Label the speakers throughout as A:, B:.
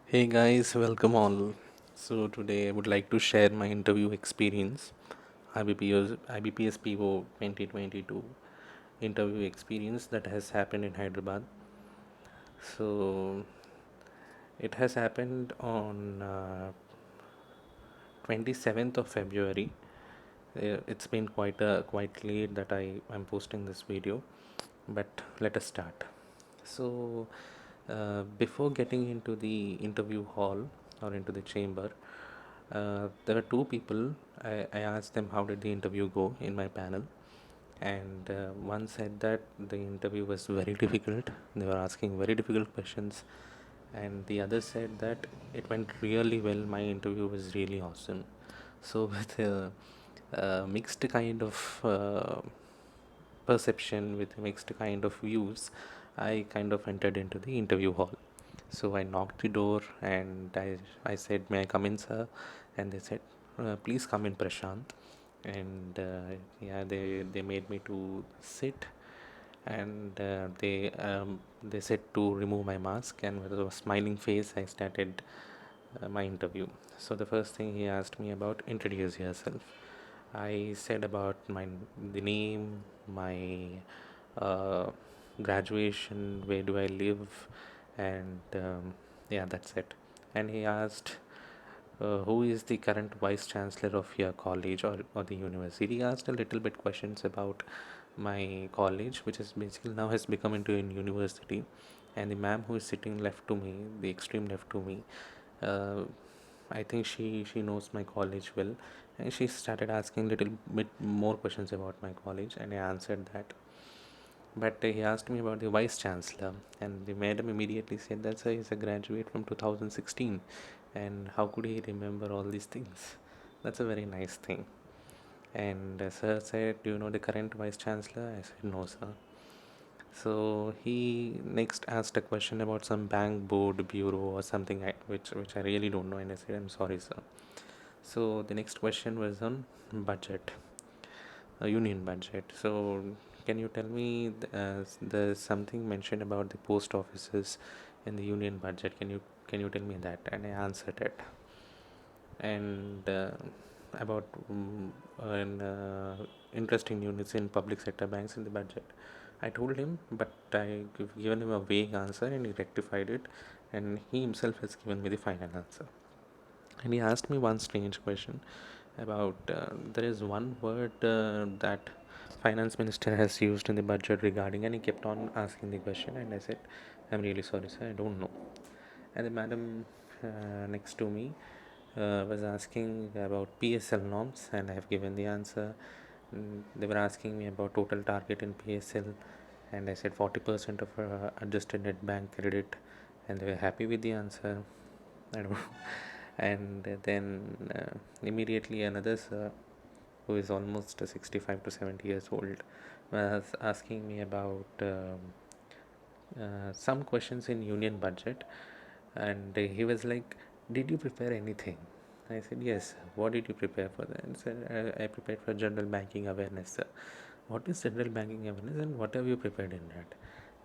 A: Hey guys, welcome all. So today I would like to share my interview experience, IBPS PO 2022 interview experience that has happened in Hyderabad. So it has happened on 27th of February. It's been quite late that I'm posting this video, but let us start. So before getting into the interview hall or into the chamber, there were two people. I asked them how did the interview go in my panel, and one said that the interview was very difficult. They were asking very difficult questions, and the other said that it went really well. My interview was really awesome. So with a mixed kind of perception, with mixed kind of views, I kind of entered into the interview hall. So I knocked the door and I said, "May I come in, sir?" And they said, "Please come in, Prashant." And yeah, they made me to sit, and they said to remove my mask, and with a smiling face, I started my interview. So the first thing he asked me about, introduce yourself. I said about the name, my uh, graduation, where do I live, and yeah, that's it. And he asked, who is the current vice chancellor of your college or the university. He asked a little bit questions about my college, which is basically now has become into a university. And the ma'am who is sitting left to me, the extreme left to me, uh, I think she knows my college well, and she started asking little bit more questions about my college, and I answered that. But he asked me about the vice chancellor, and the madam immediately said that sir is a graduate from 2016, and how could he remember all these things? That's a very nice thing. And sir said, "Do you know the current vice chancellor?" I said, "No, sir." So he next asked a question about some bank board bureau or something, which I really don't know, and I said, "I'm sorry, sir." So the next question was on budget, a union budget. So can you tell me, there's something mentioned about the post offices in the union budget? Can you tell me that? And I answered it. And about an interesting units in public sector banks in the budget. I told him, but given him a vague answer, and he rectified it, and he himself has given me the final answer. And he asked me one strange question about, there is one word that finance minister has used in the budget regarding, and he kept on asking the question, and I said, "I'm really sorry, sir, I don't know." And the madam next to me was asking about PSL norms, and I have given the answer. They were asking me about total target in PSL, and I said 40% of adjusted net bank credit, and they were happy with the answer. I don't know. And then immediately another sir, who is almost 65 to 70 years old, was asking me about some questions in union budget, and he was like, "Did you prepare anything?" I said, "Yes." "What did you prepare for that?" And said, I prepared for general banking awareness, sir." "What is general banking awareness, and what have you prepared in that?"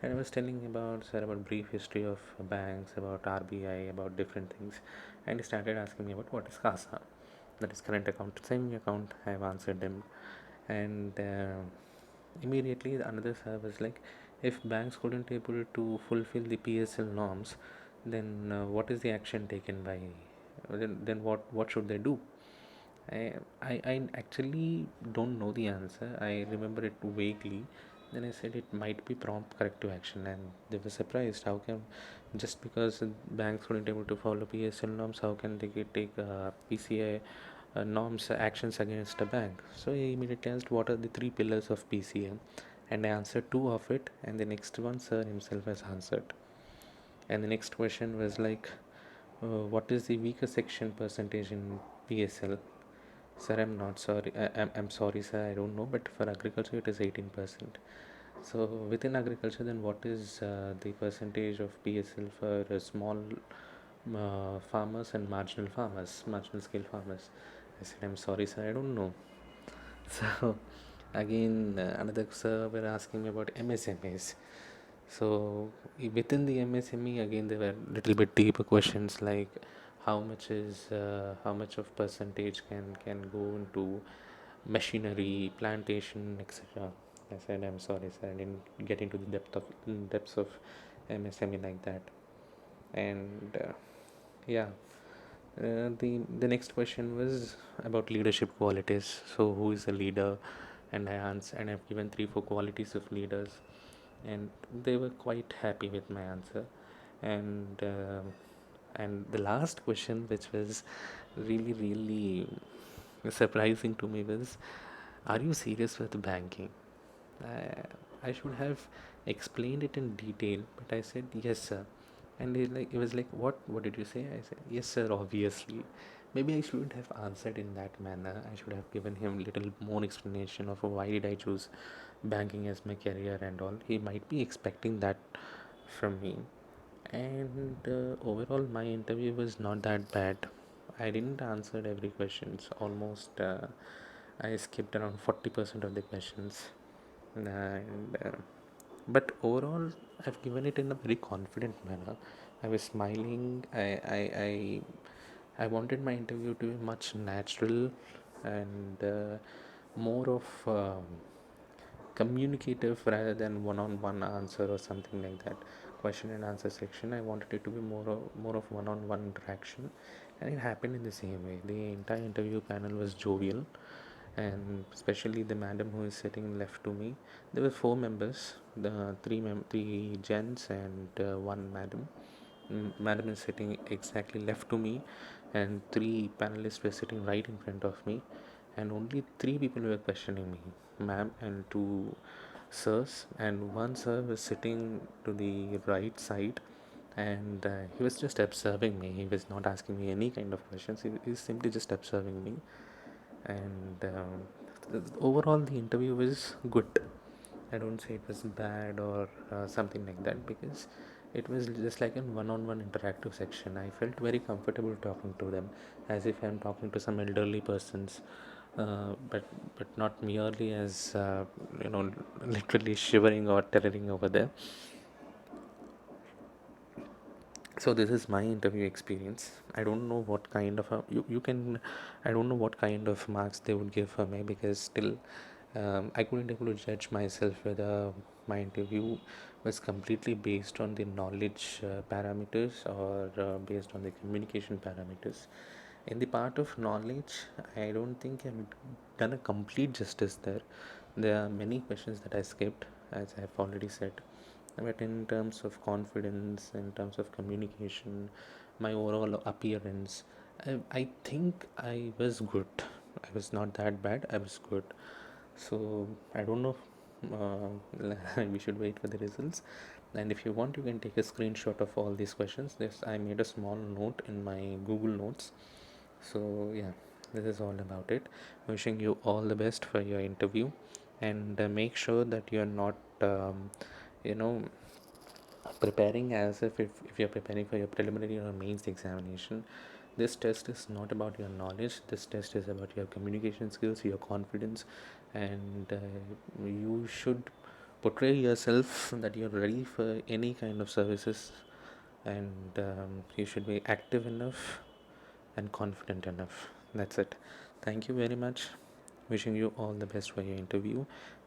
A: And I was telling about, sir, about brief history of banks, about RBI, about different things. And he started asking me about what is CASA, that is current account, saving account. I have answered him. And immediately another sir was like, if banks couldn't able to fulfill the PSL norms, then what is the action taken by, then what should they do? I actually don't know the answer. I remember it vaguely. Then I said it might be prompt corrective action, and they were surprised. How come, just because banks weren't able to follow PSL norms, how can they take PCA norms actions against a bank? So I immediately asked, what are the three pillars of PCA? And I answered two of it, and the next one, sir himself has answered. And the next question was like, what is the weaker section percentage in PSL? Sir, I'm not sorry. I'm sorry, sir. I don't know. But for agriculture, it is 18%. So within agriculture, then what is the percentage of PSL for small farmers and marginal farmers, marginal scale farmers? I said, I'm sorry, sir. I don't know. So again, another sir were asking me about MSMEs. So within the MSME again there were little bit deeper questions like how much of percentage can go into machinery, plantation, etc. I said I'm sorry sir, I didn't get into the depths of MSME like that. And yeah, the next question was about leadership qualities. So who is a leader? And I answered, and I've given 3 4 qualities of leaders, and they were quite happy with my answer. And the last question, which was really surprising to me, was, "Are you serious with banking?" I should have explained it in detail, but I said yes, sir. And he was like, What did you say?" I said, "Yes, sir, obviously." Maybe I shouldn't have answered in that manner. I should have given him little more explanation of why did I choose banking as my career and all. He might be expecting that from me. And overall, my interview was not that bad. I didn't answer every questions. Almost, I skipped around 40% of the questions. And but overall, I've given it in a very confident manner. I was smiling. I wanted my interview to be much natural and more of communicative rather than one-on-one answer or something like that. Question and answer section, I wanted it to be more of one-on-one interaction, and it happened in the same way. The entire interview panel was jovial, and especially the madam who is sitting left to me. There were 4 members, the three gents and one madam. Madam is sitting exactly left to me, and 3 panelists were sitting right in front of me, and only 3 people were questioning me, ma'am and 2 sirs, and one sir was sitting to the right side, and he was just observing me. He was not asking me any kind of questions. He was simply just observing me, and overall the interview was good. I don't say it was bad or something like that, because it was just like a one-on-one interactive section. I felt very comfortable talking to them as if I'm talking to some elderly persons, but not merely as literally shivering or terroring over there. So this is my interview experience. I don't know what kind of you can, I don't know what kind of marks they would give for me, because still I couldn't able to judge myself whether my interview was completely based on the knowledge parameters or based on the communication parameters. In the part of knowledge, I don't think I've done a complete justice there. There are many questions that I skipped, as I've already said. But in terms of confidence, in terms of communication, my overall appearance, I think I was good. I was not that bad. I was good. So I don't know. We should wait for the results. And if you want, you can take a screenshot of all these questions. This I made a small note in my Google Notes. So yeah, this is all about it. Wishing you all the best for your interview, and make sure that you are not, you know, preparing as if you're preparing for your preliminary or mains examination. This test is not about your knowledge. This test is about your communication skills, your confidence, and you should portray yourself that you're ready for any kind of services, and you should be active enough and confident enough. That's it. Thank you very much. Wishing you all the best for your interview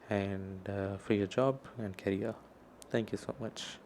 A: and for your job and career. Thank you so much.